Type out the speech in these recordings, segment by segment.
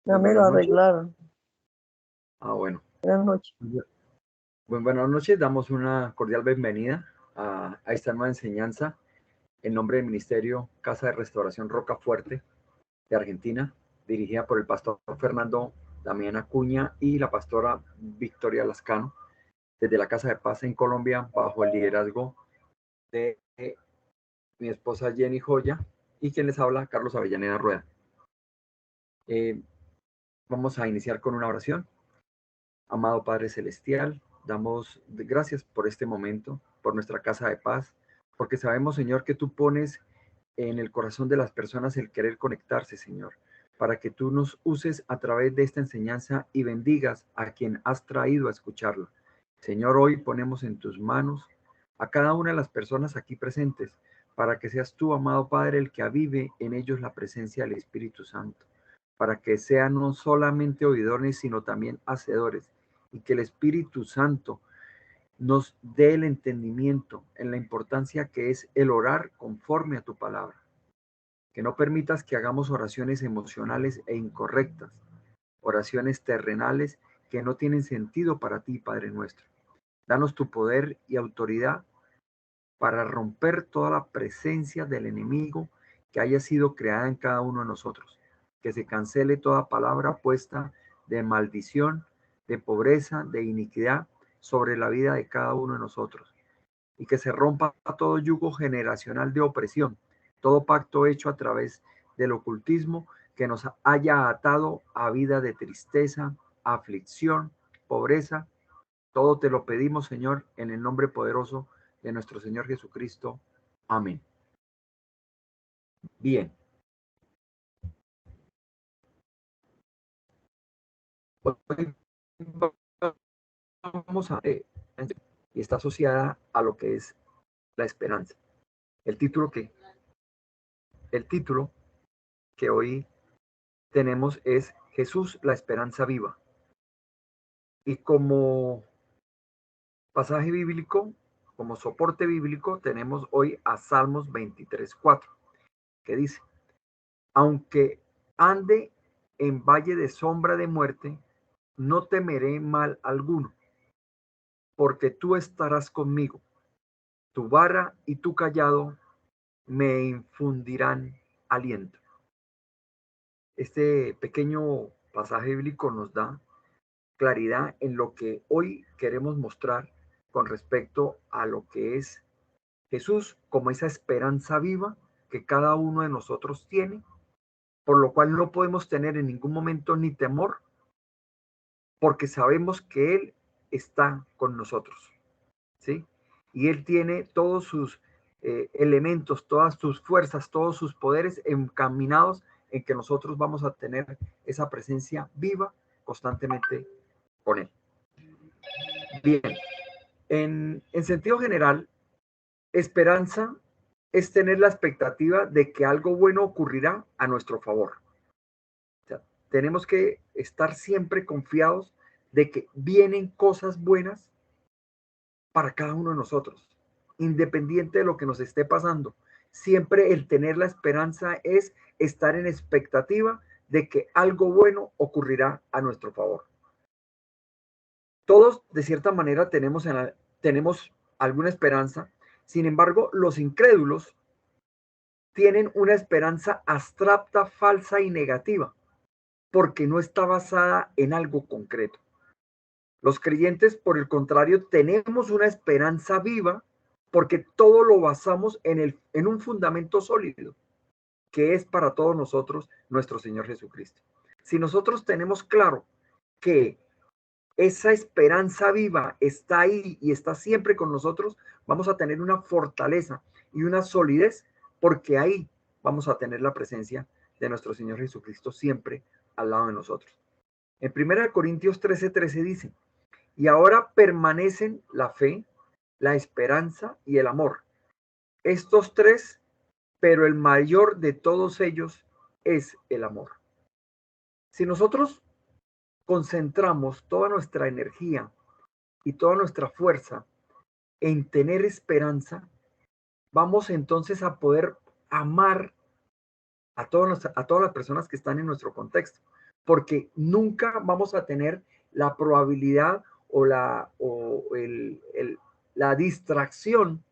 Ya Muy me lo buenas noches. arreglaron. Bueno. Buenas noches. Buenas noches. Damos una cordial bienvenida a esta nueva enseñanza en nombre del Ministerio Casa de Restauración Rocafuerte de Argentina, dirigida por el pastor Fernando Damián Acuña y la pastora Victoria Lascano, desde la Casa de Paz en Colombia, bajo el liderazgo de mi esposa Jenny Joya y quien les habla, Carlos Avellaneda Rueda. Vamos a iniciar con una oración. Amado Padre Celestial, damos gracias por este momento, por nuestra casa de paz, porque sabemos, Señor, que tú pones en el corazón de las personas el querer conectarse, Señor, para que tú nos uses a través de esta enseñanza y bendigas a quien has traído a escucharla. Señor, hoy ponemos en tus manos a cada una de las personas aquí presentes, para que seas tú, amado Padre, el que avive en ellos la presencia del Espíritu Santo, para que sean no solamente oidores, sino también hacedores, y que el Espíritu Santo nos dé el entendimiento en la importancia que es el orar conforme a tu palabra. Que no permitas que hagamos oraciones emocionales e incorrectas, oraciones terrenales que no tienen sentido para ti, Padre nuestro. Danos tu poder y autoridad para romper toda la presencia del enemigo que haya sido creada en cada uno de nosotros. Que se cancele toda palabra puesta de maldición, de pobreza, de iniquidad sobre la vida de cada uno de nosotros. Y que se rompa todo yugo generacional de opresión, todo pacto hecho a través del ocultismo que nos haya atado a vida de tristeza, aflicción, pobreza. Todo te lo pedimos, Señor, en el nombre poderoso de nuestro Señor Jesucristo. Amén. Bien. Hoy vamos a y está asociada a lo que es la esperanza. El título que, el título que hoy tenemos es Jesús, la esperanza viva. Y como pasaje bíblico, como soporte bíblico, tenemos hoy a Salmos 23:4, que dice: aunque ande en valle de sombra de muerte, no temeré mal alguno, porque tú estarás conmigo. Tu vara y tu cayado me infundirán aliento. Este pequeño pasaje bíblico nos da claridad en lo que hoy queremos mostrar con respecto a lo que es Jesús como esa esperanza viva que cada uno de nosotros tiene, por lo cual no podemos tener en ningún momento ni temor, porque sabemos que Él está con nosotros, ¿sí? Y Él tiene todos sus elementos, todas sus fuerzas, todos sus poderes encaminados en que nosotros vamos a tener esa presencia viva constantemente con Él. Bien, en sentido general, esperanza es tener la expectativa de que algo bueno ocurrirá a nuestro favor. O sea, tenemos que estar siempre confiados de que vienen cosas buenas para cada uno de nosotros, independiente de lo que nos esté pasando. Siempre el tener la esperanza es estar en expectativa de que algo bueno ocurrirá a nuestro favor. Todos, de cierta manera, tenemos alguna esperanza. Sin embargo, los incrédulos tienen una esperanza abstracta, falsa y negativa, porque no está basada en algo concreto. Los creyentes, por el contrario, tenemos una esperanza viva porque todo lo basamos en un fundamento sólido, que es para todos nosotros nuestro Señor Jesucristo. Si nosotros tenemos claro que esa esperanza viva está ahí y está siempre con nosotros, vamos a tener una fortaleza y una solidez, porque ahí vamos a tener la presencia de nuestro Señor Jesucristo siempre al lado de nosotros. En 1 Corintios 13:13 dice: y ahora permanecen la fe, la esperanza y el amor. Estos tres, pero el mayor de todos ellos es el amor. Si nosotros concentramos toda nuestra energía y toda nuestra fuerza en tener esperanza, vamos entonces a poder amar a todas las personas que están en nuestro contexto. porque nunca vamos a tener la probabilidad o la distracción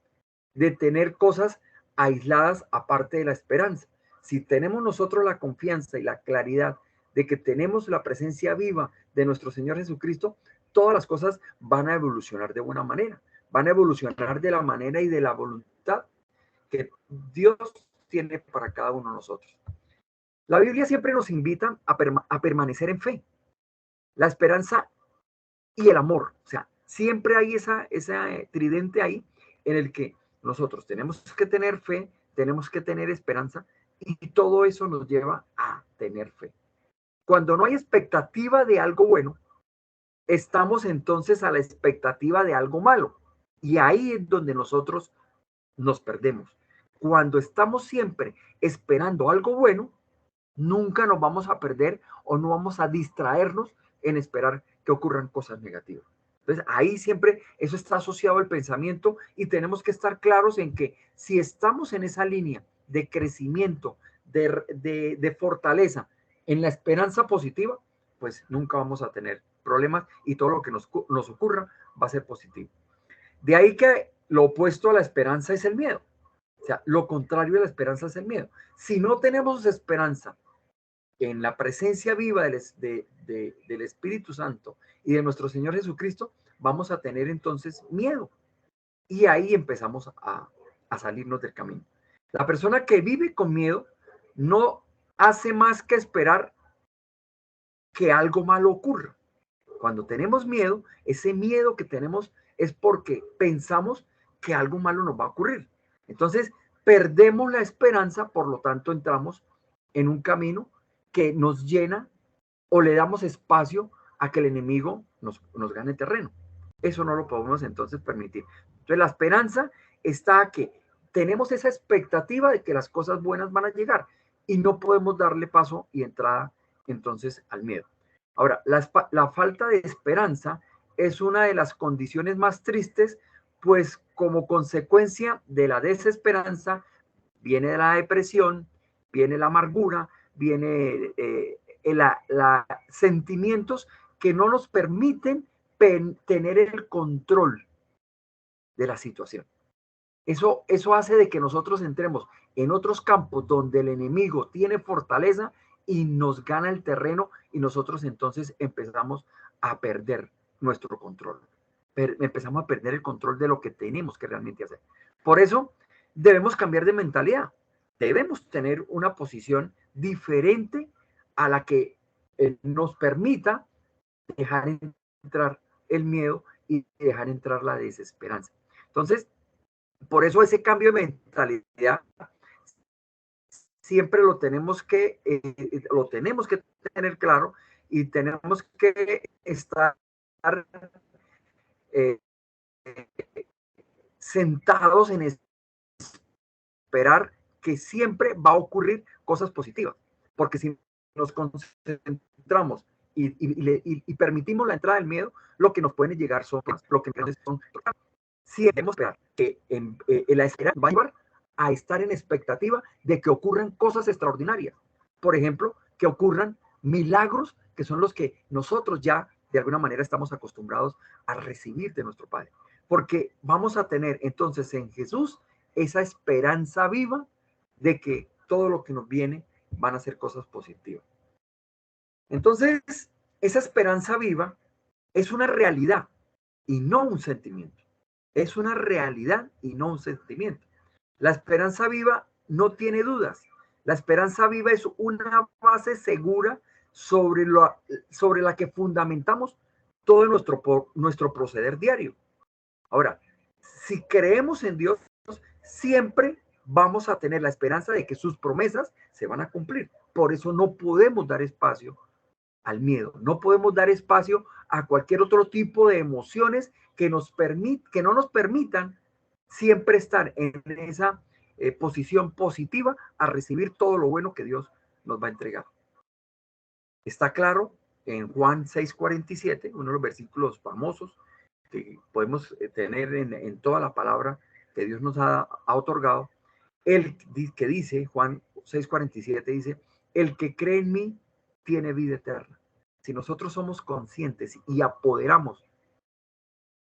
de tener cosas aisladas aparte de la esperanza. Si tenemos nosotros la confianza y la claridad de que tenemos la presencia viva de nuestro Señor Jesucristo, todas las cosas van a evolucionar de buena manera, van a evolucionar de la manera y de la voluntad que Dios tiene para cada uno de nosotros. La Biblia siempre nos invita a permanecer en fe, la esperanza y el amor. O sea, siempre hay esa tridente ahí en el que nosotros tenemos que tener fe, tenemos que tener esperanza y todo eso nos lleva a tener fe. Cuando no hay expectativa de algo bueno, estamos entonces a la expectativa de algo malo. Y ahí es donde nosotros nos perdemos. Cuando estamos siempre esperando algo bueno, nunca nos vamos a perder o no vamos a distraernos en esperar que ocurran cosas negativas. Entonces, ahí siempre eso está asociado al pensamiento y tenemos que estar claros en que si estamos en esa línea de crecimiento, de fortaleza, en la esperanza positiva, pues nunca vamos a tener problemas y todo lo que nos ocurra va a ser positivo. De ahí que lo opuesto a la esperanza es el miedo. O sea, lo contrario de la esperanza es el miedo. Si no tenemos esperanza en la presencia viva del Espíritu Santo y de nuestro Señor Jesucristo, vamos a tener entonces miedo. Y ahí empezamos a salirnos del camino. La persona que vive con miedo no hace más que esperar que algo malo ocurra. Cuando tenemos miedo, ese miedo que tenemos es porque pensamos que algo malo nos va a ocurrir. Entonces, perdemos la esperanza, por lo tanto, entramos en un camino que nos llena o le damos espacio a que el enemigo nos gane terreno. Eso no lo podemos entonces permitir. Entonces, la esperanza está a que tenemos esa expectativa de que las cosas buenas van a llegar y no podemos darle paso y entrada entonces al miedo. Ahora, la falta de esperanza es una de las condiciones más tristes, pues como consecuencia de la desesperanza viene la depresión, viene la amargura, viene sentimientos que no nos permiten tener el control de la situación. Eso hace de que nosotros entremos en otros campos donde el enemigo tiene fortaleza y nos gana el terreno y nosotros entonces empezamos a perder nuestro control. Empezamos a perder el control de lo que tenemos que realmente hacer. Por eso debemos cambiar de mentalidad. Debemos tener una posición diferente a la que nos permita dejar entrar el miedo y dejar entrar la desesperanza. Entonces, por eso ese cambio de mentalidad siempre lo tenemos que tener claro y tenemos que estar eh, sentados en esperar que siempre va a ocurrir cosas positivas, porque si nos concentramos y permitimos la entrada del miedo, lo que nos pueden llegar son si debemos esperar que en la espera va a llevar a estar en expectativa de que ocurran cosas extraordinarias. Por ejemplo, que ocurran milagros que son los que nosotros ya de alguna manera estamos acostumbrados a recibir de nuestro Padre. Porque vamos a tener entonces en Jesús esa esperanza viva de que todo lo que nos viene van a ser cosas positivas. Entonces, esa esperanza viva es una realidad y no un sentimiento. Es una realidad y no un sentimiento. La esperanza viva no tiene dudas. La esperanza viva es una base segura sobre la que fundamentamos todo nuestro proceder diario. Ahora, si creemos en Dios, siempre vamos a tener la esperanza de que sus promesas se van a cumplir. Por eso no podemos dar espacio al miedo, no podemos dar espacio a cualquier otro tipo de emociones que no nos permitan siempre estar en esa posición positiva a recibir todo lo bueno que Dios nos va a entregar. Está claro en Juan 6:47, uno de los versículos famosos que podemos tener en toda la palabra que Dios nos ha otorgado, el que dice, Juan 6:47 dice, el que cree en mí, tiene vida eterna. Si nosotros somos conscientes y apoderamos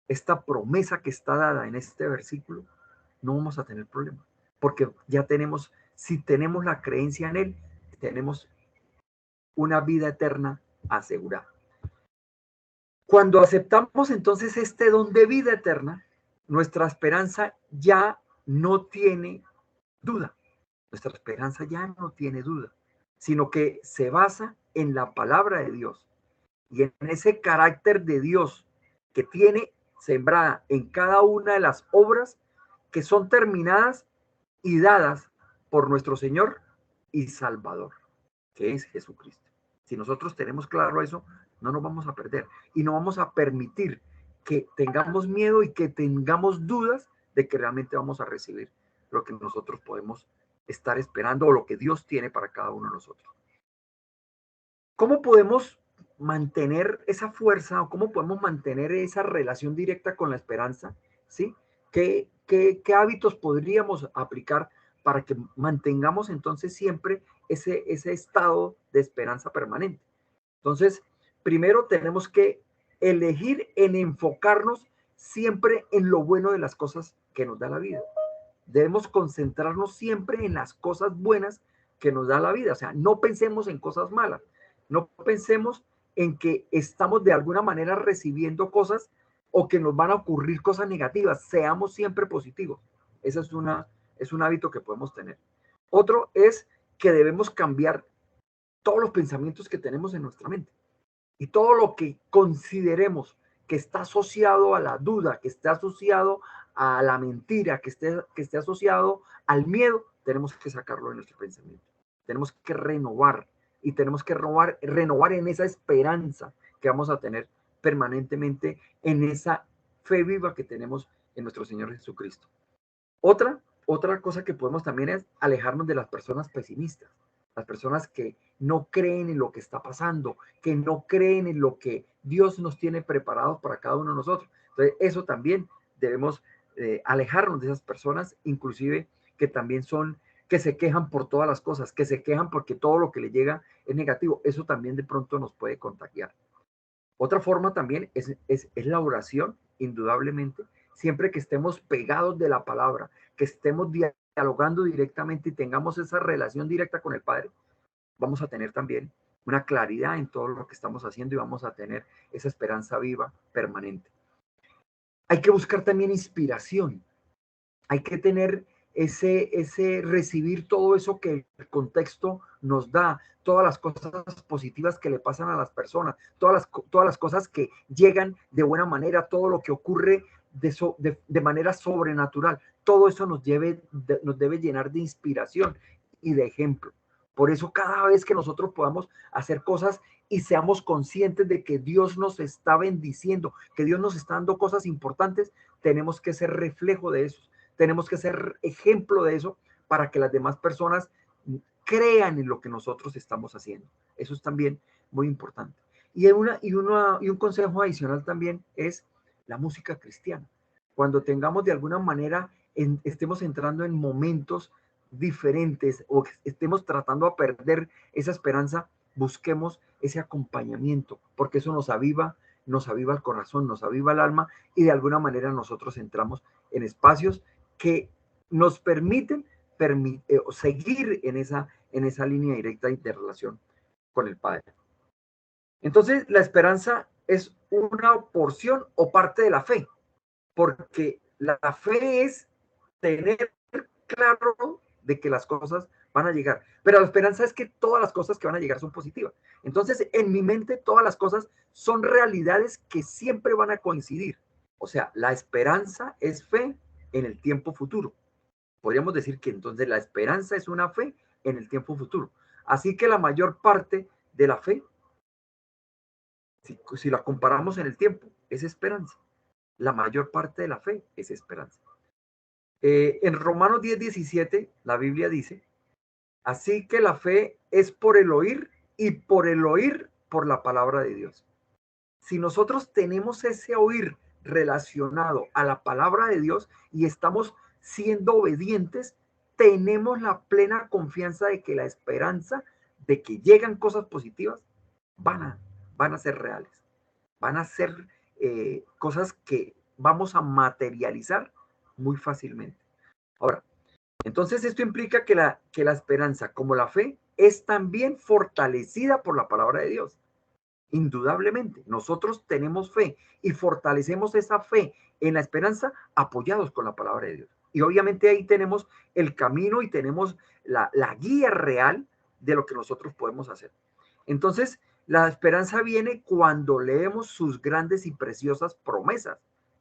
esta promesa que está dada en este versículo, no vamos a tener problema, porque ya tenemos, si tenemos la creencia en Él, tenemos una vida eterna asegurada. Cuando aceptamos entonces este don de vida eterna, nuestra esperanza ya no tiene duda. Nuestra esperanza ya no tiene duda, sino que se basa en la palabra de Dios y en ese carácter de Dios que tiene sembrada en cada una de las obras que son terminadas y dadas por nuestro Señor y Salvador, que es Jesucristo. Si nosotros tenemos claro eso, no nos vamos a perder y no vamos a permitir que tengamos miedo y que tengamos dudas de que realmente vamos a recibir lo que nosotros podemos estar esperando o lo que Dios tiene para cada uno de nosotros. ¿Cómo podemos mantener esa fuerza o cómo podemos mantener esa relación directa con la esperanza? ¿Sí? ¿Qué hábitos podríamos aplicar para que mantengamos entonces siempre ese estado de esperanza permanente? Entonces, primero tenemos que elegir en enfocarnos siempre en lo bueno de las cosas que nos da la vida. Debemos concentrarnos siempre en las cosas buenas que nos da la vida. O sea, no pensemos en cosas malas. No pensemos en que estamos de alguna manera recibiendo cosas o que nos van a ocurrir cosas negativas. Seamos siempre positivos. Ese es un hábito que podemos tener. Otro es que debemos cambiar todos los pensamientos que tenemos en nuestra mente y todo lo que consideremos que está asociado a la duda, que está asociado a la mentira, que esté asociado al miedo, tenemos que sacarlo de nuestro pensamiento. Tenemos que renovar y tenemos que renovar en esa esperanza que vamos a tener permanentemente en esa fe viva que tenemos en nuestro Señor Jesucristo. Otra cosa que podemos también es alejarnos de las personas pesimistas, las personas que no creen en lo que está pasando, que no creen en lo que Dios nos tiene preparados para cada uno de nosotros. Entonces, eso también debemos alejarnos de esas personas, inclusive que también que se quejan por todas las cosas, que se quejan porque todo lo que le llega es negativo. Eso también de pronto nos puede contagiar. Otra forma también es la oración, indudablemente. Siempre que estemos pegados de la palabra, que estemos dialogando directamente y tengamos esa relación directa con el Padre, vamos a tener también una claridad en todo lo que estamos haciendo y vamos a tener esa esperanza viva permanente. Hay que buscar también inspiración. Hay que tener ese recibir todo eso que el contexto nos da, todas las cosas positivas que le pasan a las personas, todas las cosas que llegan de buena manera, todo lo que ocurre de manera sobrenatural, todo eso nos debe llenar de inspiración y de ejemplo. Por eso cada vez que nosotros podamos hacer cosas y seamos conscientes de que Dios nos está bendiciendo, que Dios nos está dando cosas importantes, tenemos que ser reflejo de eso. Tenemos que ser ejemplo de eso para que las demás personas crean en lo que nosotros estamos haciendo. Eso es también muy importante. Y un consejo adicional también es la música cristiana. Cuando tengamos de alguna manera, estemos entrando en momentos diferentes o estemos tratando a perder esa esperanza, busquemos ese acompañamiento, porque eso nos aviva el corazón, nos aviva el alma y de alguna manera nosotros entramos en espacios que nos permiten seguir en esa línea directa de relación con el Padre. Entonces, la esperanza es una porción o parte de la fe, porque la fe es tener claro de que las cosas van a llegar, pero la esperanza es que todas las cosas que van a llegar son positivas. Entonces, en mi mente, todas las cosas son realidades que siempre van a coincidir. O sea, la esperanza es fe en el tiempo futuro. Podríamos decir que entonces la esperanza es una fe en el tiempo futuro. Así que la mayor parte de la fe, si la comparamos en el tiempo, es esperanza. La mayor parte de la fe es esperanza. En Romanos 10:17, la Biblia dice, así que la fe es por el oír y por el oír por la palabra de Dios. Si nosotros tenemos ese oír relacionado a la palabra de Dios y estamos siendo obedientes, tenemos la plena confianza de que la esperanza de que llegan cosas positivas van a ser reales, van a ser cosas que vamos a materializar muy fácilmente. Ahora, entonces esto implica que la esperanza, como la fe, es también fortalecida por la palabra de Dios. Indudablemente, nosotros tenemos fe y fortalecemos esa fe en la esperanza apoyados con la palabra de Dios. Y obviamente ahí tenemos el camino y tenemos la guía real de lo que nosotros podemos hacer. Entonces, la esperanza viene cuando leemos sus grandes y preciosas promesas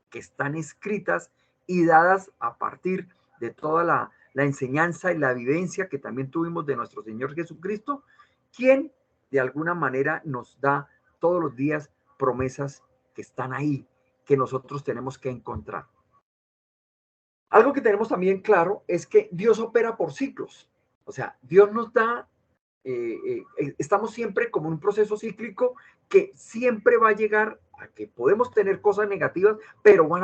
que están escritas y dadas a partir de toda la enseñanza y la vivencia que también tuvimos de nuestro Señor Jesucristo, quien de alguna manera nos da todos los días promesas que están ahí, que nosotros tenemos que encontrar. Algo que tenemos también claro es que Dios opera por ciclos. O sea, Dios nos da, estamos siempre como en un proceso cíclico que siempre va a llegar a que podemos tener cosas negativas, pero van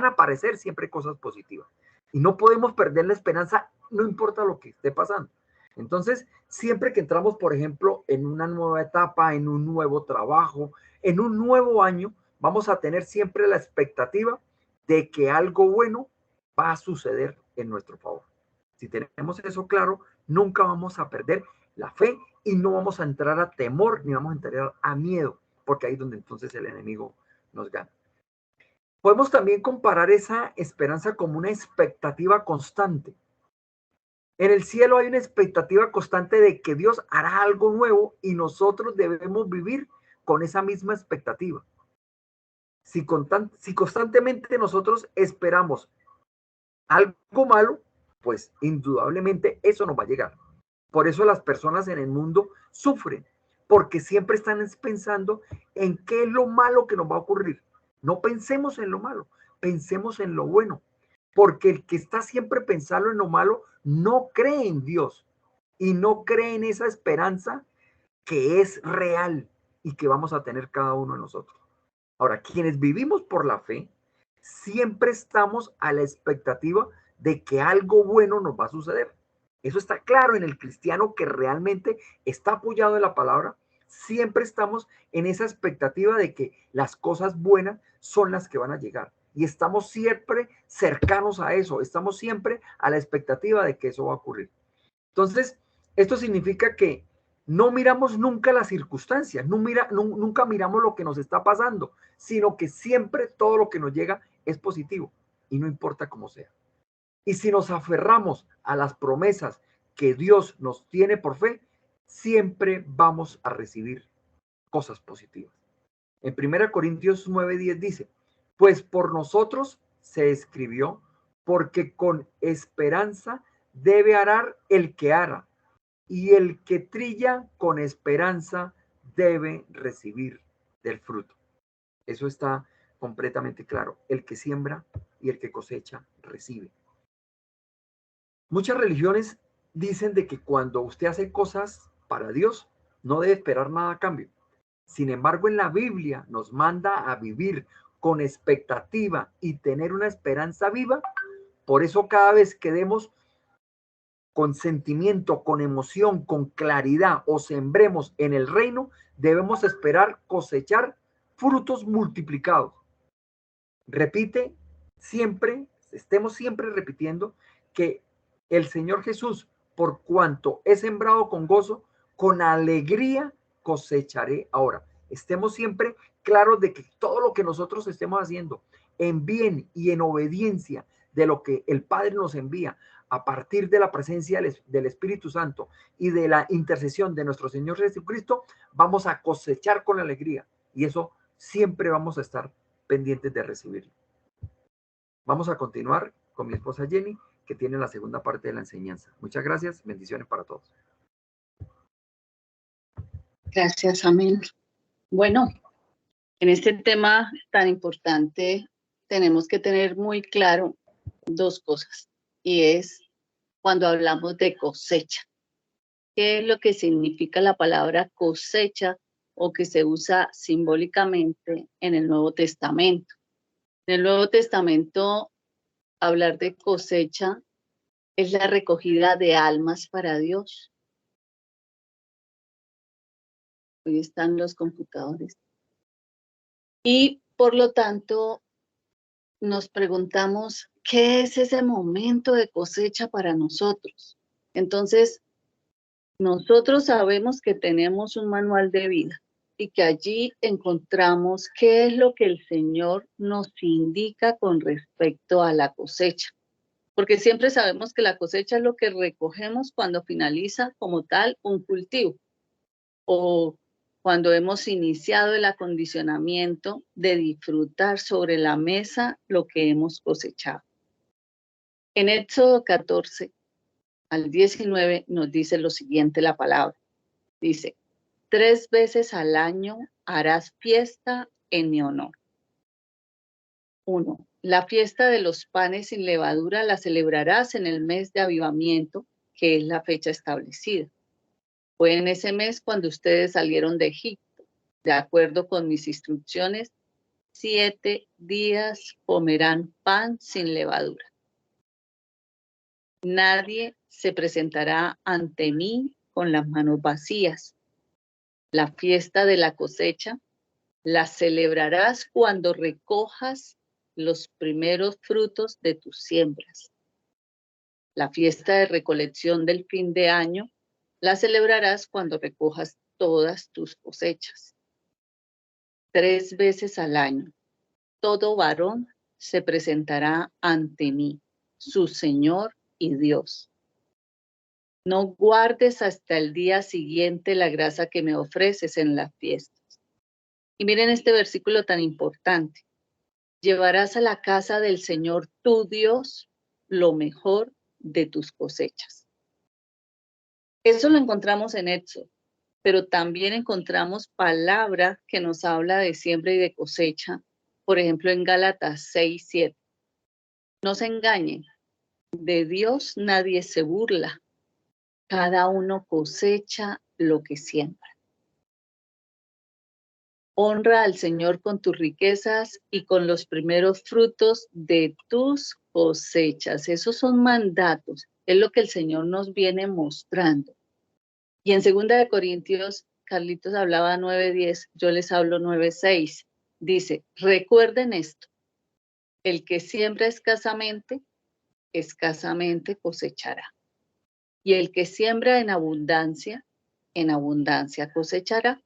a aparecer siempre cosas positivas. Y no podemos perder la esperanza, no importa lo que esté pasando. Entonces, siempre que entramos, por ejemplo, en una nueva etapa, en un nuevo trabajo, en un nuevo año, vamos a tener siempre la expectativa de que algo bueno va a suceder en nuestro favor. Si tenemos eso claro, nunca vamos a perder la fe y no vamos a entrar a temor ni vamos a entrar a miedo, porque ahí es donde entonces el enemigo nos gana. Podemos también comparar esa esperanza como una expectativa constante. En el cielo hay una expectativa constante de que Dios hará algo nuevo y nosotros debemos vivir con esa misma expectativa. Si constantemente nosotros esperamos algo malo, pues indudablemente eso nos va a llegar. Por eso las personas en el mundo sufren, porque siempre están pensando en qué es lo malo que nos va a ocurrir. No pensemos en lo malo, pensemos en lo bueno, porque el que está siempre pensando en lo malo no cree en Dios y no cree en esa esperanza que es real y que vamos a tener cada uno de nosotros. Ahora, quienes vivimos por la fe, siempre estamos a la expectativa de que algo bueno nos va a suceder. Eso está claro en el cristiano que realmente está apoyado en la palabra. Siempre estamos en esa expectativa de que las cosas buenas son las que van a llegar. Y estamos siempre cercanos a eso. Estamos siempre a la expectativa de que eso va a ocurrir. Entonces, esto significa que no miramos nunca las circunstancias, nunca miramos lo que nos está pasando, sino que siempre todo lo que nos llega es positivo y no importa cómo sea. Y si nos aferramos a las promesas que Dios nos tiene por fe, siempre vamos a recibir cosas positivas. En 1 Corintios 9:10 dice, pues por nosotros se escribió, porque con esperanza debe arar el que ara, y el que trilla con esperanza debe recibir del fruto. Eso está completamente claro. El que siembra y el que cosecha recibe. Muchas religiones dicen de que cuando usted hace cosas para Dios, no debe esperar nada a cambio. Sin embargo, en la Biblia nos manda a vivir con expectativa y tener una esperanza viva. Por eso cada vez que demos con sentimiento, con emoción, con claridad o sembremos en el reino, debemos esperar cosechar frutos multiplicados. Repite siempre, estemos siempre repitiendo que el Señor Jesús, por cuanto he sembrado con gozo, con alegría cosecharé ahora. Estemos siempre claros de que todo lo que nosotros estemos haciendo en bien y en obediencia de lo que el Padre nos envía a partir de la presencia del Espíritu Santo y de la intercesión de nuestro Señor Jesucristo, vamos a cosechar con alegría y eso siempre vamos a estar pendientes de recibirlo. Vamos a continuar con mi esposa Jenny, que tiene la segunda parte de la enseñanza. Muchas gracias, bendiciones para todos. Gracias, amén. Bueno, en este tema tan importante tenemos que tener muy claro dos cosas, y es cuando hablamos de cosecha. ¿Qué es lo que significa la palabra cosecha o que se usa simbólicamente en el Nuevo Testamento? En el Nuevo Testamento, hablar de cosecha es la recogida de almas para Dios. Hoy están los computadores. Y por lo tanto, nos preguntamos, ¿qué es ese momento de cosecha para nosotros? Entonces, nosotros sabemos que tenemos un manual de vida y que allí encontramos qué es lo que el Señor nos indica con respecto a la cosecha. Porque siempre sabemos que la cosecha es lo que recogemos cuando finaliza como tal un cultivo o cuando hemos iniciado el acondicionamiento de disfrutar sobre la mesa lo que hemos cosechado. En Éxodo 14 al 19 nos dice lo siguiente la palabra. Dice, 3 veces al año harás fiesta en mi honor. 1. La fiesta de los panes sin levadura la celebrarás en el mes de avivamiento, que es la fecha establecida. Fue en ese mes cuando ustedes salieron de Egipto. De acuerdo con mis instrucciones, 7 días comerán pan sin levadura. Nadie se presentará ante mí con las manos vacías. La fiesta de la cosecha la celebrarás cuando recojas los primeros frutos de tus siembras. La fiesta de recolección del fin de año la celebrarás cuando recojas todas tus cosechas. 3 veces al año, todo varón se presentará ante mí, su Señor y Dios. No guardes hasta el día siguiente la grasa que me ofreces en las fiestas. Y miren este versículo tan importante. Llevarás a la casa del Señor tu Dios lo mejor de tus cosechas. Eso lo encontramos en Éxodo, pero también encontramos palabra que nos habla de siembra y de cosecha, por ejemplo en Gálatas 6:7. No se engañen, de Dios nadie se burla, cada uno cosecha lo que siembra. Honra al Señor con tus riquezas y con los primeros frutos de tus cosechas. Esos son mandatos, es lo que el Señor nos viene mostrando. Y en 2 Corintios, Carlitos hablaba 9:10, yo les hablo 9:6. Dice, recuerden esto, el que siembra escasamente cosechará. Y el que siembra en abundancia cosechará.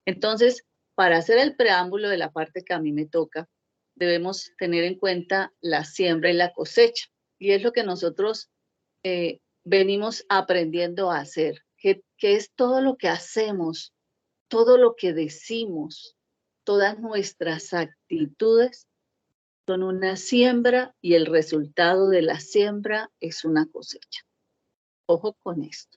Entonces, para hacer el preámbulo de la parte que a mí me toca, debemos tener en cuenta la siembra y la cosecha. Y es lo que nosotros venimos aprendiendo a hacer, que es todo lo que hacemos, todo lo que decimos, todas nuestras actitudes son una siembra y el resultado de la siembra es una cosecha. Ojo con esto.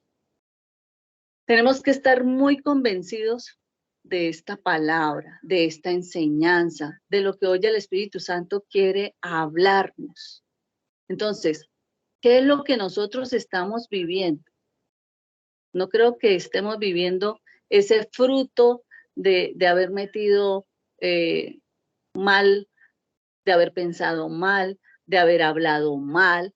Tenemos que estar muy convencidos de esta palabra, de esta enseñanza, de lo que hoy el Espíritu Santo quiere hablarnos. Entonces, ¿qué es lo que nosotros estamos viviendo? No creo que estemos viviendo ese fruto de haber metido mal, de haber pensado mal, de haber hablado mal,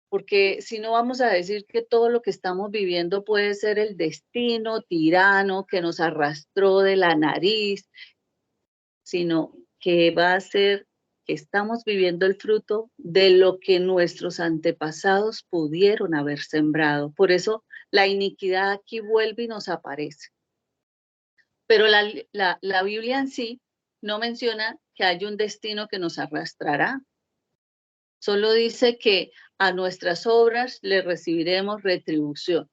porque si no vamos a decir que todo lo que estamos viviendo puede ser el destino tirano que nos arrastró de la nariz, sino que va a ser que estamos viviendo el fruto de lo que nuestros antepasados pudieron haber sembrado. Por eso la iniquidad aquí vuelve y nos aparece. Pero la Biblia en sí no menciona que hay un destino que nos arrastrará. Solo dice que a nuestras obras le recibiremos retribución.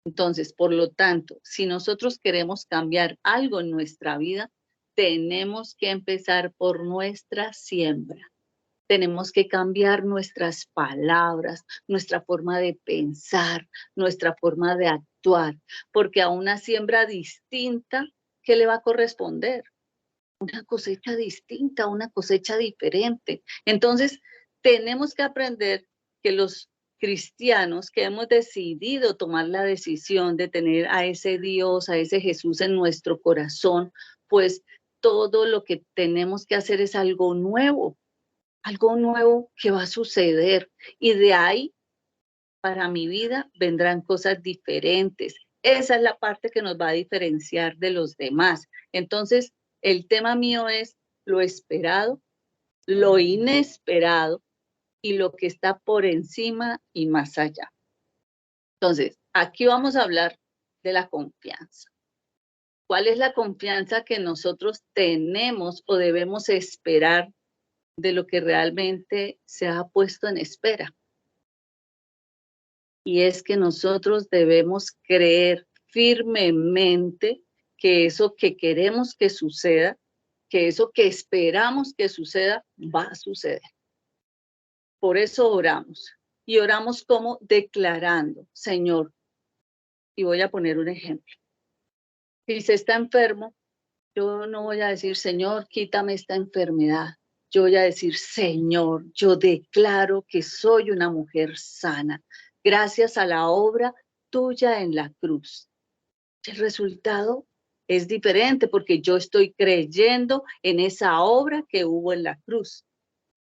Entonces, por lo tanto, si nosotros queremos cambiar algo en nuestra vida, tenemos que empezar por nuestra siembra. Tenemos que cambiar nuestras palabras, nuestra forma de pensar, nuestra forma de actuar, porque a una siembra distinta, ¿qué le va a corresponder? Una cosecha distinta, una cosecha diferente. Entonces, tenemos que aprender que los cristianos que hemos decidido tomar la decisión de tener a ese Dios, a ese Jesús en nuestro corazón, pues todo lo que tenemos que hacer es algo nuevo que va a suceder. Y de ahí, para mi vida, vendrán cosas diferentes. Esa es la parte que nos va a diferenciar de los demás. Entonces, el tema mío es lo esperado, lo inesperado y lo que está por encima y más allá. Entonces, aquí vamos a hablar de la confianza. ¿Cuál es la confianza que nosotros tenemos o debemos esperar de lo que realmente se ha puesto en espera? Y es que nosotros debemos creer firmemente que eso que queremos que suceda, que eso que esperamos que suceda, va a suceder. Por eso oramos. Y oramos como declarando, Señor, y voy a poner un ejemplo. Si se está enfermo, yo no voy a decir, Señor, quítame esta enfermedad. Yo voy a decir, Señor, yo declaro que soy una mujer sana, gracias a la obra tuya en la cruz. El resultado es diferente porque yo estoy creyendo en esa obra que hubo en la cruz.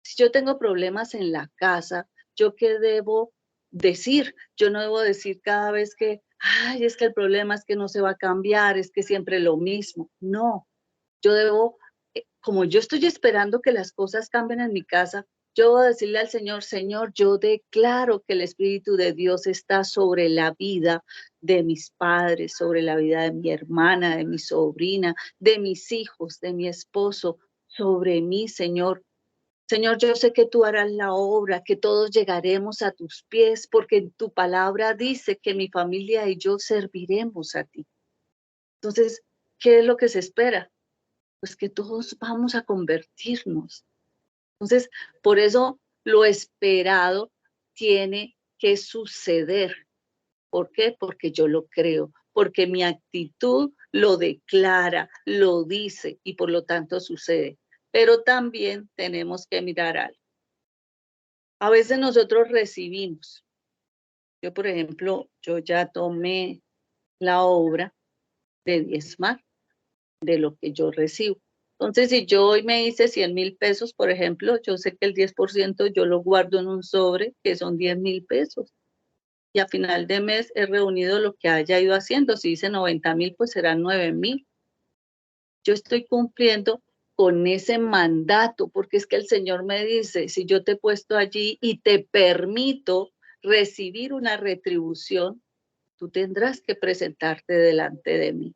Si yo tengo problemas en la casa, ¿yo qué debo decir? Yo no debo decir cada vez que, ay, es que el problema es que no se va a cambiar, es que siempre lo mismo. No, yo debo, como yo estoy esperando que las cosas cambien en mi casa, yo debo decirle al Señor, Señor, yo declaro que el Espíritu de Dios está sobre la vida de mis padres, sobre la vida de mi hermana, de mi sobrina, de mis hijos, de mi esposo, sobre mí, Señor. Señor, yo sé que tú harás la obra, que todos llegaremos a tus pies, porque tu palabra dice que mi familia y yo serviremos a ti. Entonces, ¿qué es lo que se espera? Pues que todos vamos a convertirnos. Entonces, por eso lo esperado tiene que suceder. ¿Por qué? Porque yo lo creo, porque mi actitud lo declara, lo dice y por lo tanto sucede. Pero también tenemos que mirar algo. A veces nosotros recibimos. Yo, por ejemplo, yo ya tomé la obra de diezmar de lo que yo recibo. Entonces, si yo hoy me hice 100,000 pesos, por ejemplo, yo sé que el 10% yo lo guardo en un sobre, que son 10,000 pesos. Y a final de mes he reunido lo que haya ido haciendo. Si hice 90,000, pues serán 9,000. Yo estoy cumpliendo con ese mandato, porque es que el Señor me dice, si yo te he puesto allí y te permito recibir una retribución, tú tendrás que presentarte delante de mí.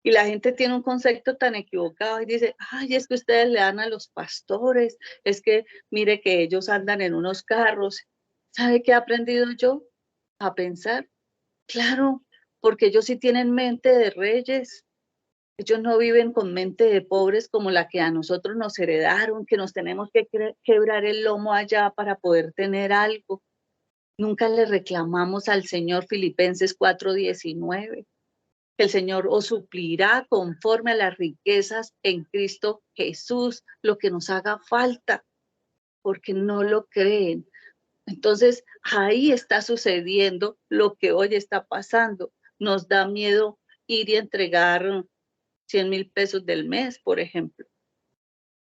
Y la gente tiene un concepto tan equivocado y dice, ay, es que ustedes le dan a los pastores, es que mire que ellos andan en unos carros. ¿Sabe qué he aprendido yo? A pensar, claro, porque ellos sí tienen mente de reyes. Ellos no viven con mente de pobres como la que a nosotros nos heredaron, que nos tenemos que quebrar el lomo allá para poder tener algo. Nunca le reclamamos al Señor Filipenses 4:19. El Señor os suplirá conforme a las riquezas en Cristo Jesús, lo que nos haga falta, porque no lo creen. Entonces, ahí está sucediendo lo que hoy está pasando. Nos da miedo ir y entregar 100,000 pesos del mes, por ejemplo.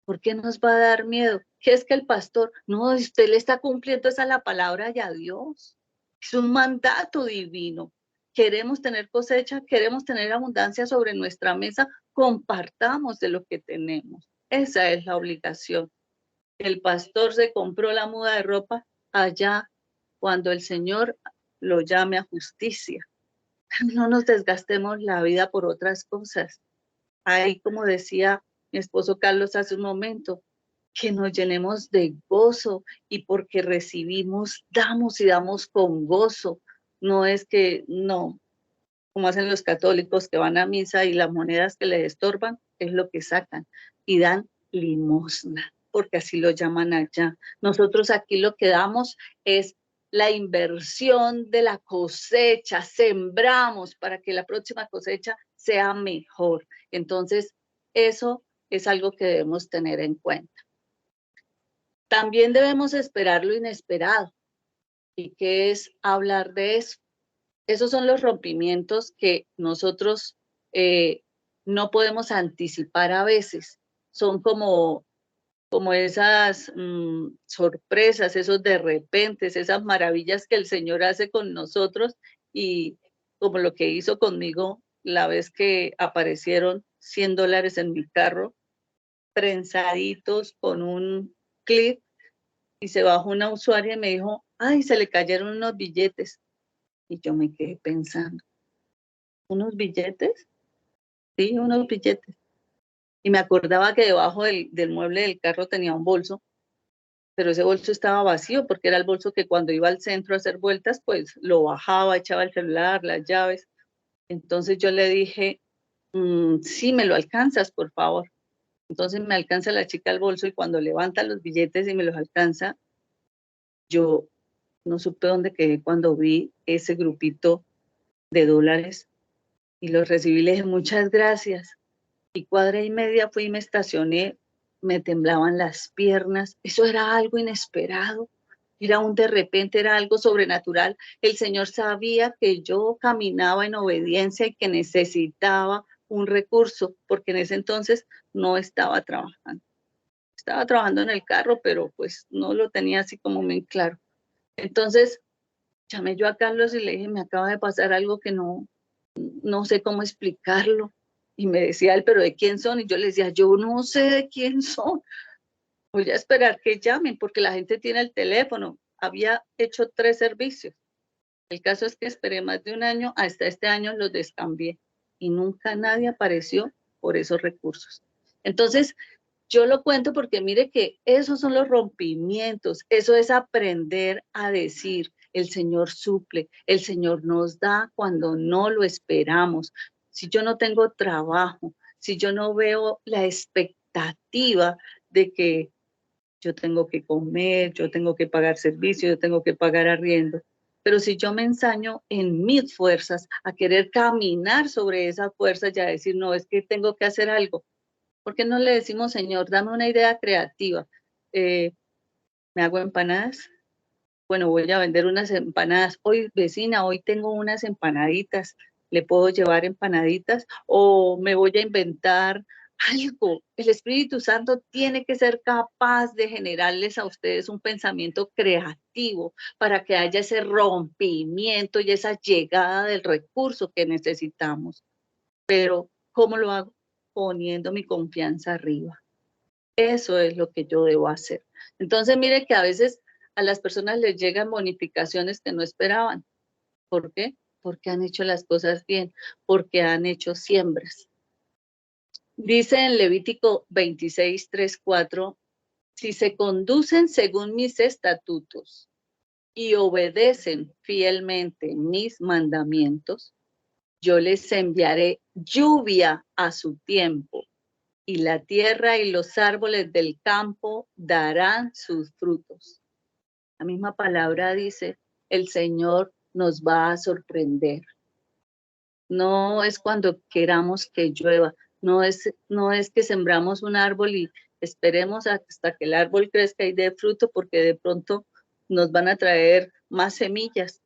¿Por qué nos va a dar miedo? ¿Qué es que el pastor? No, usted le está cumpliendo esa la palabra y a Dios. Es un mandato divino. Queremos tener cosecha, queremos tener abundancia sobre nuestra mesa, compartamos de lo que tenemos. Esa es la obligación. El pastor se compró la muda de ropa allá cuando el Señor lo llame a justicia. No nos desgastemos la vida por otras cosas. Ahí, como decía mi esposo Carlos hace un momento, que nos llenemos de gozo y porque recibimos, damos y damos con gozo. No es que, no, como hacen los católicos que van a misa y las monedas que les estorban es lo que sacan y dan limosna, porque así lo llaman allá. Nosotros aquí lo que damos es la inversión de la cosecha, sembramos para que la próxima cosecha sea mejor. Entonces, eso es algo que debemos tener en cuenta. También debemos esperar lo inesperado. ¿Y qué es hablar de eso? Esos son los rompimientos que nosotros no podemos anticipar a veces. Son como esas sorpresas, esos de repente, esas maravillas que el Señor hace con nosotros y como lo que hizo conmigo la vez que aparecieron $100 en mi carro, prensaditos con un clip, y se bajó una usuaria y me dijo, ay, se le cayeron unos billetes. Y yo me quedé pensando, ¿unos billetes? Sí, unos billetes. Y me acordaba que debajo del mueble del carro tenía un bolso, pero ese bolso estaba vacío porque era el bolso que cuando iba al centro a hacer vueltas, pues lo bajaba, echaba el celular, las llaves. Entonces yo le dije, sí, me lo alcanzas, por favor. Entonces me alcanza la chica el bolso y cuando levanta los billetes y me los alcanza, yo no supe dónde quedé cuando vi ese grupito de dólares y los recibí. Le dije, muchas gracias. Y cuadra y media fui y me estacioné, me temblaban las piernas. Eso era algo inesperado. Era un de repente, era algo sobrenatural. El Señor sabía que yo caminaba en obediencia y que necesitaba un recurso, porque en ese entonces no estaba trabajando. Estaba trabajando en el carro, pero pues no lo tenía así como muy claro. Entonces llamé yo a Carlos y le dije, me acaba de pasar algo que no sé cómo explicarlo. Y me decía él, pero ¿de quién son? Y yo le decía, yo no sé de quién son. Voy a esperar que llamen porque la gente tiene el teléfono. Había hecho 3 servicios. El caso es que esperé más de un año, hasta este año los descambié y nunca nadie apareció por esos recursos. Entonces, yo lo cuento porque mire que esos son los rompimientos, eso es aprender a decir, el Señor suple, el Señor nos da cuando no lo esperamos. Si yo no tengo trabajo, si yo no veo la expectativa de que yo tengo que comer, yo tengo que pagar servicios, yo tengo que pagar arriendo. Pero si yo me ensaño en mis fuerzas a querer caminar sobre esas fuerzas y a decir, no, es que tengo que hacer algo. ¿Por qué no le decimos, Señor, dame una idea creativa? ¿Me hago empanadas? Bueno, voy a vender unas empanadas. Hoy, vecina, hoy tengo unas empanaditas. ¿Le puedo llevar empanaditas? ¿O me voy a inventar algo? El Espíritu Santo tiene que ser capaz de generarles a ustedes un pensamiento creativo para que haya ese rompimiento y esa llegada del recurso que necesitamos. Pero, ¿cómo lo hago? Poniendo mi confianza arriba. Eso es lo que yo debo hacer. Entonces, mire que a veces a las personas les llegan bonificaciones que no esperaban. ¿Por qué? Porque han hecho las cosas bien, porque han hecho siembras. Dice en Levítico 26, 3, 4, si se conducen según mis estatutos y obedecen fielmente mis mandamientos, yo les enviaré lluvia a su tiempo y la tierra y los árboles del campo darán sus frutos. La misma palabra dice, el Señor nos va a sorprender. No es cuando queramos que llueva, no es que sembramos un árbol y esperemos hasta que el árbol crezca y dé fruto, porque de pronto nos van a traer más semillas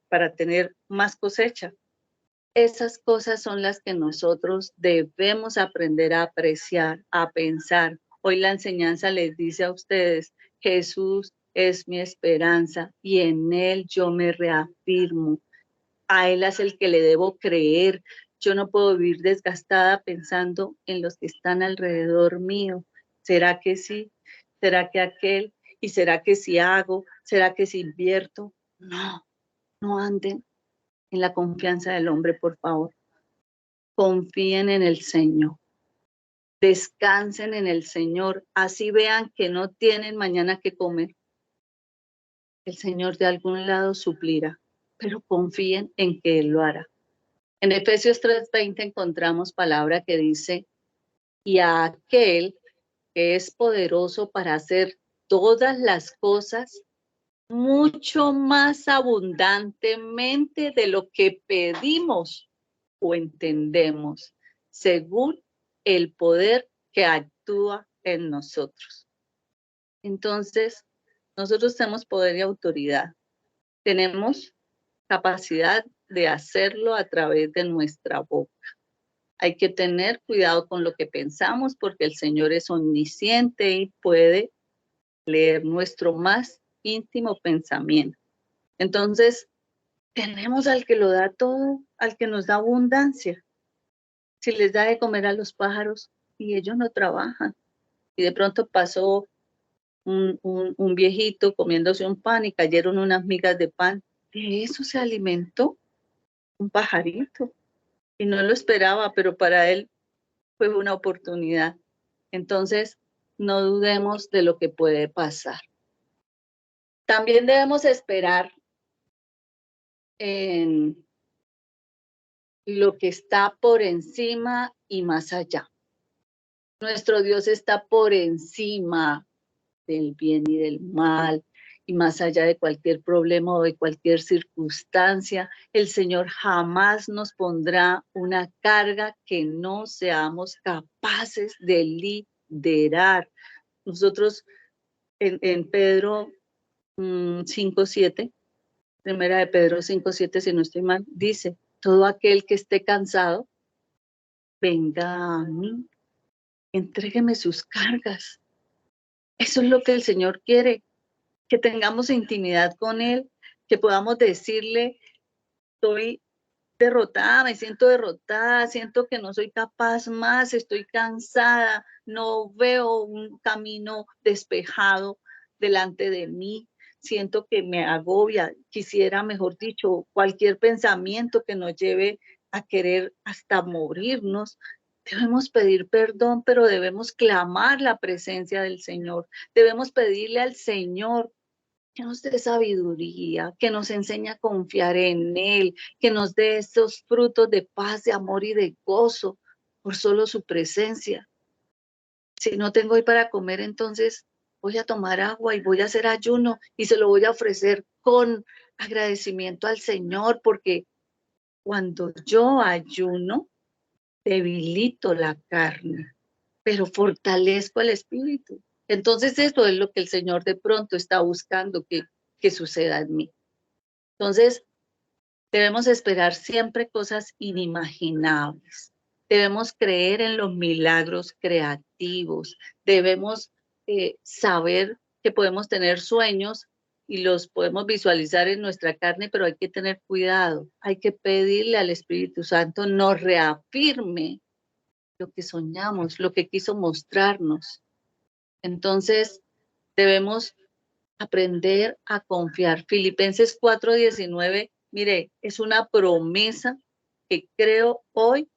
para tener más cosecha. Esas cosas son las que nosotros debemos aprender a apreciar, a pensar. Hoy la enseñanza les dice a ustedes, Jesús es mi esperanza y en Él yo me reafirmo. A Él es el que le debo creer. Yo no puedo vivir desgastada pensando en los que están alrededor mío. ¿Será que sí? ¿Será que aquel? ¿Y será que si hago? ¿Será que si invierto? No, no anden en la confianza del hombre, por favor. Confíen en el Señor, descansen en el Señor, así vean que no tienen mañana que comer. El Señor de algún lado suplirá, pero confíen en que Él lo hará. En Efesios 3:20 encontramos palabra que dice, y a aquel que es poderoso para hacer todas las cosas mucho más abundantemente de lo que pedimos o entendemos, según el poder que actúa en nosotros. Entonces, nosotros tenemos poder y autoridad. Tenemos capacidad de hacerlo a través de nuestra boca. Hay que tener cuidado con lo que pensamos porque el Señor es omnisciente y puede leer nuestro más íntimo pensamiento. Entonces, tenemos al que lo da todo, al que nos da abundancia. Si les da de comer a los pájaros y ellos no trabajan. Y de pronto pasó un viejito comiéndose un pan y cayeron unas migas de pan. De eso se alimentó un pajarito. Y no lo esperaba, pero para él fue una oportunidad. Entonces, no dudemos de lo que puede pasar. También debemos esperar en lo que está por encima y más allá. Nuestro Dios está por encima del bien y del mal, y más allá de cualquier problema o de cualquier circunstancia. El Señor jamás nos pondrá una carga que no seamos capaces de liderar. Nosotros en Pedro 5:7, primera de Pedro 5:7, si no estoy mal, dice, todo aquel que esté cansado, venga a mí, entrégueme sus cargas. Eso es lo que el Señor quiere, que tengamos intimidad con Él, que podamos decirle, estoy derrotada, me siento derrotada, siento que no soy capaz más, estoy cansada, no veo un camino despejado delante de mí, siento que me agobia, quisiera, mejor dicho, cualquier pensamiento que nos lleve a querer hasta morirnos. Debemos pedir perdón, pero debemos clamar la presencia del Señor. Debemos pedirle al Señor que nos dé sabiduría, que nos enseñe a confiar en Él, que nos dé estos frutos de paz, de amor y de gozo por solo su presencia. Si no tengo hoy para comer, entonces voy a tomar agua y voy a hacer ayuno y se lo voy a ofrecer con agradecimiento al Señor, porque cuando yo ayuno, debilito la carne, pero fortalezco el espíritu. Entonces eso es lo que el Señor de pronto está buscando que suceda en mí. Entonces, debemos esperar siempre cosas inimaginables. Debemos creer en los milagros creativos. Debemos saber que podemos tener sueños y los podemos visualizar en nuestra carne, pero hay que tener cuidado. Hay que pedirle al Espíritu Santo nos reafirme lo que soñamos, lo que quiso mostrarnos. Entonces, debemos aprender a confiar. Filipenses 4:19, mire, es una promesa que creo hoy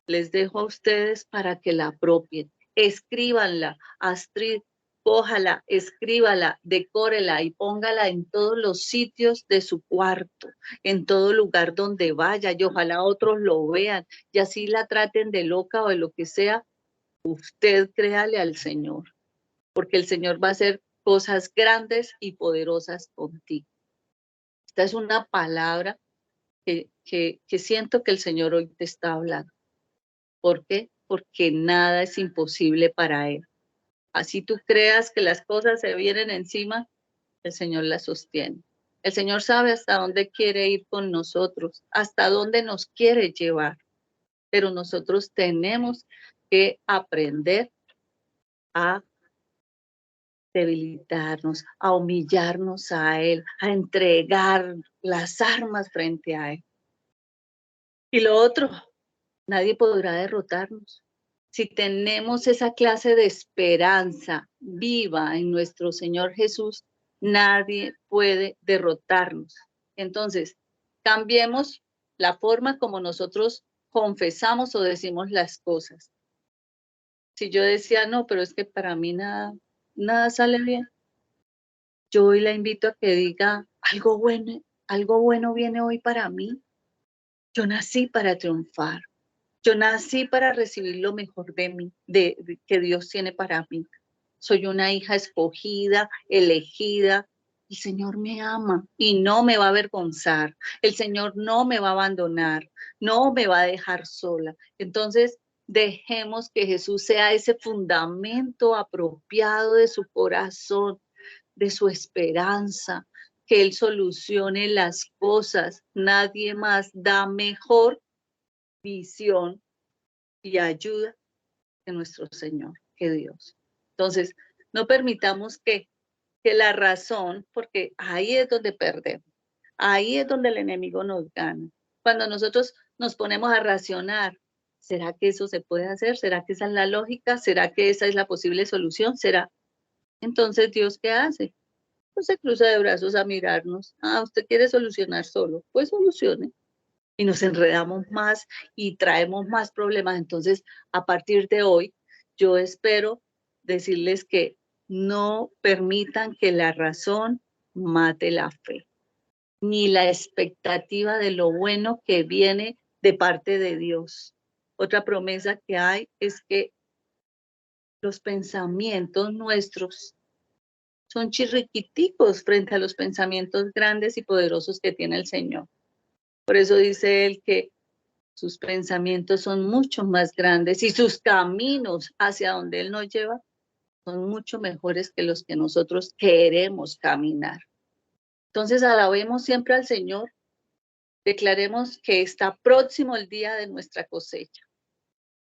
les dejo a ustedes para que la apropien. Escríbanla, Astrid, cójala, escríbala, decórela y póngala en todos los sitios de su cuarto, en todo lugar donde vaya, y ojalá otros lo vean, y así la traten de loca o de lo que sea. Usted créale al Señor, porque el Señor va a hacer cosas grandes y poderosas contigo. Esta es una palabra que siento que el Señor hoy te está hablando. ¿Por qué? Porque nada es imposible para Él. Así tú creas que las cosas se vienen encima, el Señor las sostiene. El Señor sabe hasta dónde quiere ir con nosotros, hasta dónde nos quiere llevar, pero nosotros tenemos que aprender a debilitarnos, a humillarnos a Él, a entregar las armas frente a Él. Y lo otro, nadie podrá derrotarnos. Si tenemos esa clase de esperanza viva en nuestro Señor Jesús, nadie puede derrotarnos. Entonces, cambiemos la forma como nosotros confesamos o decimos las cosas. Si yo decía, no, pero es que para mí nada sale bien, yo hoy la invito a que diga, algo bueno viene hoy para mí. Yo nací para triunfar. Yo nací para recibir lo mejor de mí, que Dios tiene para mí. Soy una hija escogida, elegida. El Señor me ama y no me va a avergonzar. El Señor no me va a abandonar, no me va a dejar sola. Entonces, dejemos que Jesús sea ese fundamento apropiado de su corazón, de su esperanza, que Él solucione las cosas. Nadie más da mejor visión y ayuda que nuestro Señor, que Dios. Entonces, no permitamos que la razón, porque ahí es donde perdemos, Ahí es donde el enemigo nos gana. Cuando nosotros nos ponemos a racionar, ¿será que eso se puede hacer? ¿Será que esa es la lógica? ¿Será que esa es la posible solución? ¿Será? Entonces, ¿Dios qué hace? Pues se cruza de brazos a mirarnos. Ah, ¿usted quiere solucionar solo? Pues solucione. Y nos enredamos más y traemos más problemas. Entonces, a partir de hoy, yo espero decirles que no permitan que la razón mate la fe, ni la expectativa de lo bueno que viene de parte de Dios. Otra promesa que hay es que los pensamientos nuestros son chirriquiticos frente a los pensamientos grandes y poderosos que tiene el Señor. Por eso dice él que sus pensamientos son mucho más grandes y sus caminos hacia donde él nos lleva son mucho mejores que los que nosotros queremos caminar. Entonces, alabemos siempre al Señor, declaremos que está próximo el día de nuestra cosecha,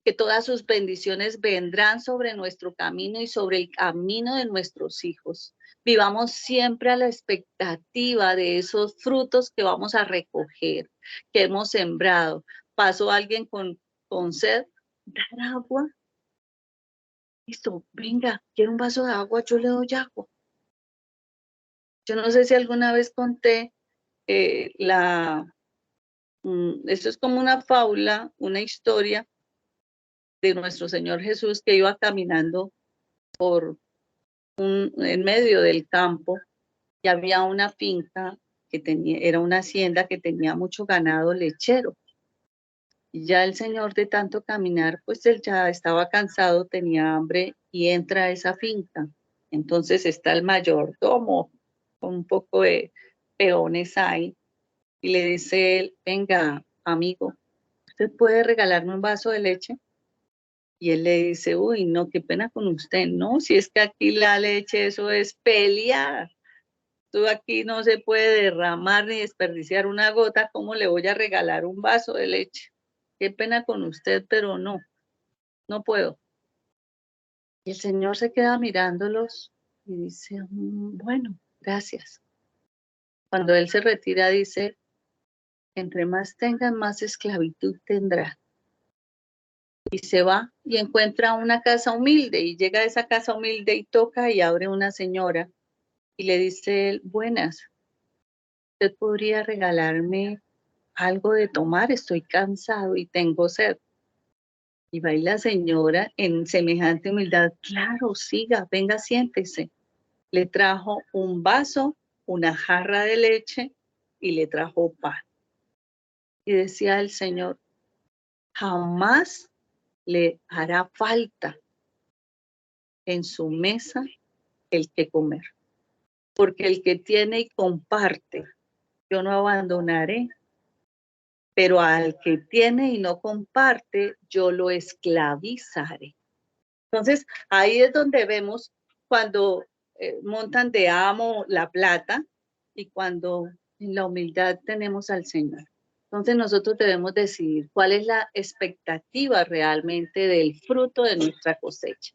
que todas sus bendiciones vendrán sobre nuestro camino y sobre el camino de nuestros hijos. Vivamos siempre a la expectativa de esos frutos que vamos a recoger, que hemos sembrado. Pasó alguien con sed, dar agua. Listo, venga, quiero un vaso de agua, yo le doy agua. Yo no sé si alguna vez conté esto es como una fábula, una historia de nuestro Señor Jesús que iba caminando en medio del campo y había una finca que tenía, era una hacienda que tenía mucho ganado lechero. Y ya el Señor de tanto caminar, pues él ya estaba cansado, tenía hambre y entra a esa finca. Entonces está el mayordomo con un poco de peones ahí y le dice él, venga, amigo, ¿usted puede regalarme un vaso de leche? Y él le dice, uy, no, qué pena con usted. No, si es que aquí la leche, eso es pelear. Tú aquí no se puede derramar ni desperdiciar una gota. ¿Cómo le voy a regalar un vaso de leche? Qué pena con usted, pero no, no puedo. Y el Señor se queda mirándolos y dice, bueno, gracias. Cuando él se retira, dice, entre más tengan, más esclavitud tendrán. Y se va y encuentra una casa humilde y llega a esa casa humilde y toca y abre una señora y le dice, buenas, ¿usted podría regalarme algo de tomar? Estoy cansado y tengo sed. Y va y la señora en semejante humildad, claro, siga, venga, siéntese. Le trajo un vaso, una jarra de leche y le trajo pan. Y decía el Señor, jamás le hará falta en su mesa el que comer, porque el que tiene y comparte, yo no abandonaré, pero al que tiene y no comparte, yo lo esclavizaré. Entonces, ahí es donde vemos cuando montan de amo la plata y cuando en la humildad tenemos al Señor. Entonces nosotros debemos decidir cuál es la expectativa realmente del fruto de nuestra cosecha.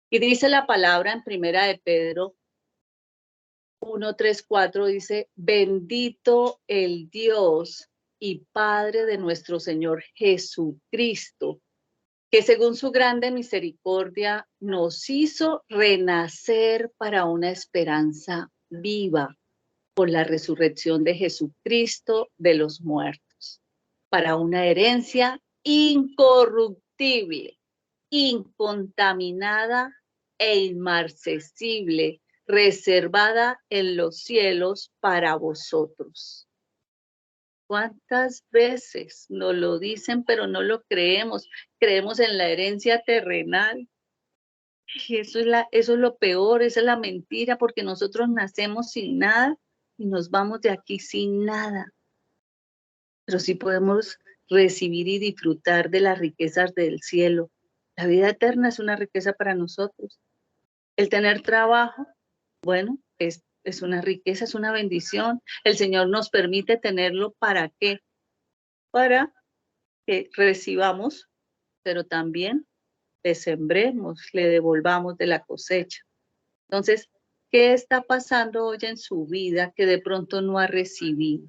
Y dice la palabra en Primera de Pedro 1, 3, 4, dice, bendito el Dios y Padre de nuestro Señor Jesucristo, que según su grande misericordia nos hizo renacer para una esperanza viva por la resurrección de Jesucristo de los muertos, para una herencia incorruptible, incontaminada e inmarcesible, reservada en los cielos para vosotros. ¿Cuántas veces nos lo dicen, pero no lo creemos? Creemos en la herencia terrenal. Y eso es lo peor, esa es la mentira, porque nosotros nacemos sin nada y nos vamos de aquí sin nada. Pero sí podemos recibir y disfrutar de las riquezas del cielo. La vida eterna es una riqueza para nosotros. El tener trabajo, bueno, es una riqueza, es una bendición. El Señor nos permite tenerlo, ¿para qué? Para que recibamos, pero también le sembremos, le devolvamos de la cosecha. Entonces, ¿Qué está pasando hoy en su vida que de pronto no ha recibido?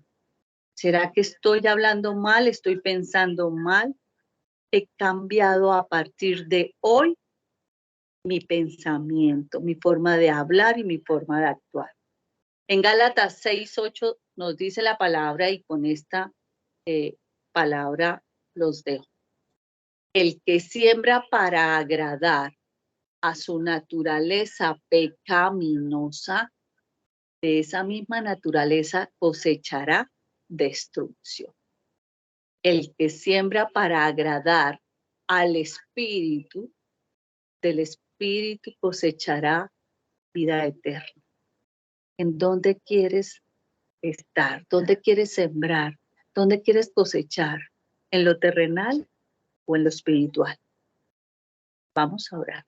¿Será que estoy hablando mal? ¿Estoy pensando mal? He cambiado a partir de hoy mi pensamiento, mi forma de hablar y mi forma de actuar. En Gálatas 6:8 nos dice la palabra y con esta palabra los dejo. El que siembra para agradar a su naturaleza pecaminosa, de esa misma naturaleza cosechará destrucción. El que siembra para agradar al Espíritu, del Espíritu cosechará vida eterna. ¿En dónde quieres estar? ¿Dónde quieres sembrar? ¿Dónde quieres cosechar? ¿En lo terrenal o en lo espiritual? Vamos a orar.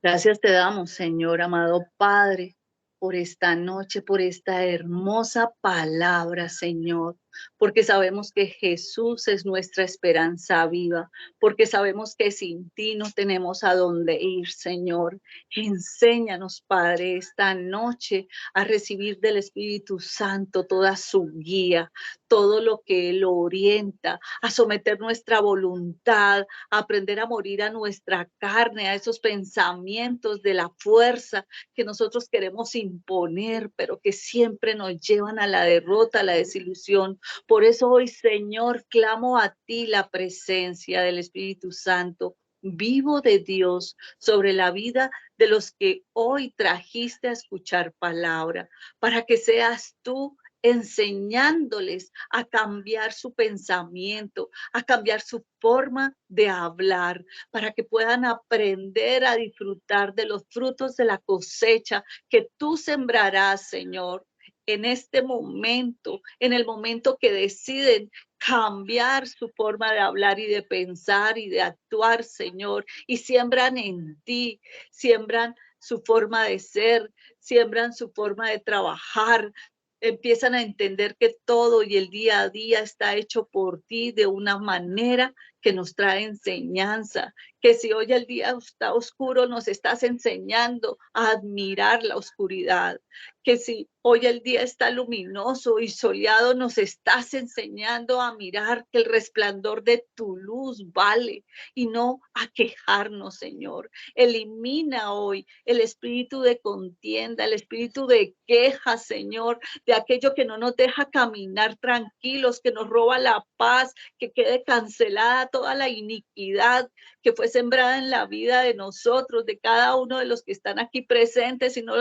Gracias te damos, Señor, amado Padre, por esta noche, por esta hermosa palabra, Señor, porque sabemos que Jesús es nuestra esperanza viva, porque sabemos que sin ti no tenemos a dónde ir, Señor. Enséñanos, Padre, esta noche a recibir del Espíritu Santo toda su guía, todo lo que Él orienta, a someter nuestra voluntad, a aprender a morir a nuestra carne, a esos pensamientos de la fuerza que nosotros queremos imponer, pero que siempre nos llevan a la derrota, a la desilusión. Por eso hoy, Señor, clamo a ti la presencia del Espíritu Santo, vivo de Dios, sobre la vida de los que hoy trajiste a escuchar palabra, para que seas tú enseñándoles a cambiar su pensamiento, a cambiar su forma de hablar, para que puedan aprender a disfrutar de los frutos de la cosecha que tú sembrarás, Señor, en este momento, en el momento que deciden cambiar su forma de hablar y de pensar y de actuar, Señor, y siembran en ti, siembran su forma de ser, siembran su forma de trabajar, empiezan a entender que todo y el día a día está hecho por ti de una manera que nos trae enseñanza, que si hoy el día está oscuro, nos estás enseñando a admirar la oscuridad, que si hoy el día está luminoso y soleado, nos estás enseñando a mirar que el resplandor de tu luz vale y no a quejarnos, Señor. Elimina hoy el espíritu de contienda, el espíritu de queja, Señor, de aquello que no nos deja caminar tranquilos, que nos roba la paz, que quede cancelada toda la iniquidad que fue sembrada en la vida de nosotros, de cada uno de los que están aquí presentes y no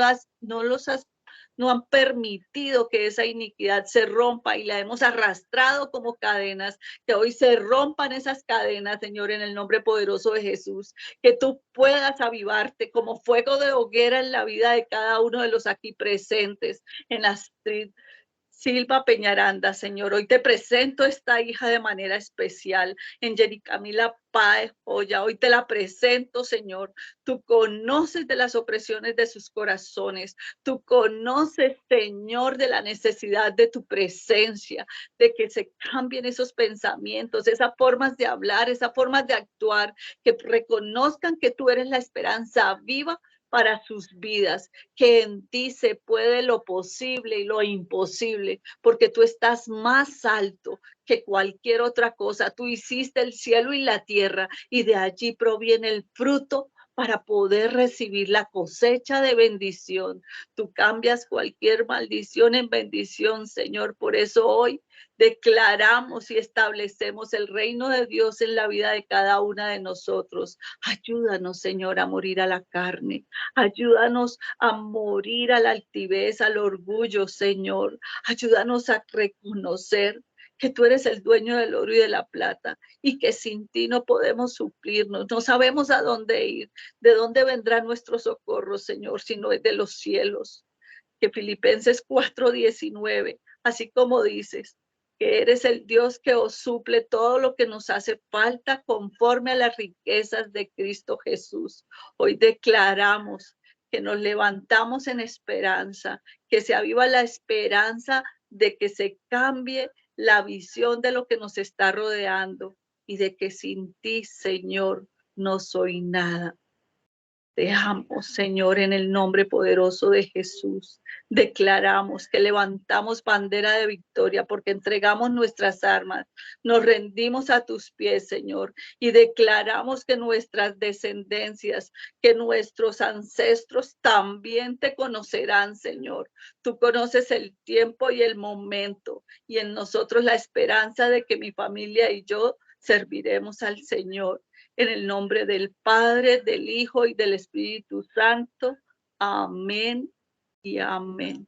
han permitido que esa iniquidad se rompa y la hemos arrastrado como cadenas, que hoy se rompan esas cadenas, Señor, en el nombre poderoso de Jesús, que tú puedas avivarte como fuego de hoguera en la vida de cada uno de los aquí presentes, en las Silva Peñaranda, Señor, hoy te presento esta hija de manera especial, en Camila Páez Joya, hoy te la presento, Señor. Tú conoces de las opresiones de sus corazones, tú conoces, Señor, de la necesidad de tu presencia, de que se cambien esos pensamientos, esas formas de hablar, esas formas de actuar, que reconozcan que tú eres la esperanza viva para sus vidas, que en ti se puede lo posible y lo imposible, porque tú estás más alto que cualquier otra cosa. Tú hiciste el cielo y la tierra y de allí proviene el fruto para poder recibir la cosecha de bendición. Tú cambias cualquier maldición en bendición, Señor. Por eso hoy declaramos y establecemos el reino de Dios en la vida de cada una de nosotros. Ayúdanos, Señor, a morir a la carne. Ayúdanos a morir a la altivez, al orgullo, Señor. Ayúdanos a reconocer que tú eres el dueño del oro y de la plata y que sin ti no podemos suplirnos. No sabemos a dónde ir, de dónde vendrá nuestro socorro, Señor, si no es de los cielos. Que Filipenses 4:19, así como dices, que eres el Dios que os suple todo lo que nos hace falta conforme a las riquezas de Cristo Jesús. Hoy declaramos que nos levantamos en esperanza, que se aviva la esperanza de que se cambie la visión de lo que nos está rodeando y de que sin ti, Señor, no soy nada. Dejamos, Señor, en el nombre poderoso de Jesús. Declaramos que levantamos bandera de victoria porque entregamos nuestras armas, nos rendimos a tus pies, Señor, y declaramos que nuestras descendencias, que nuestros ancestros también te conocerán, Señor. Tú conoces el tiempo y el momento, y en nosotros la esperanza de que mi familia y yo serviremos al Señor. En el nombre del Padre, del Hijo y del Espíritu Santo. Amén y amén.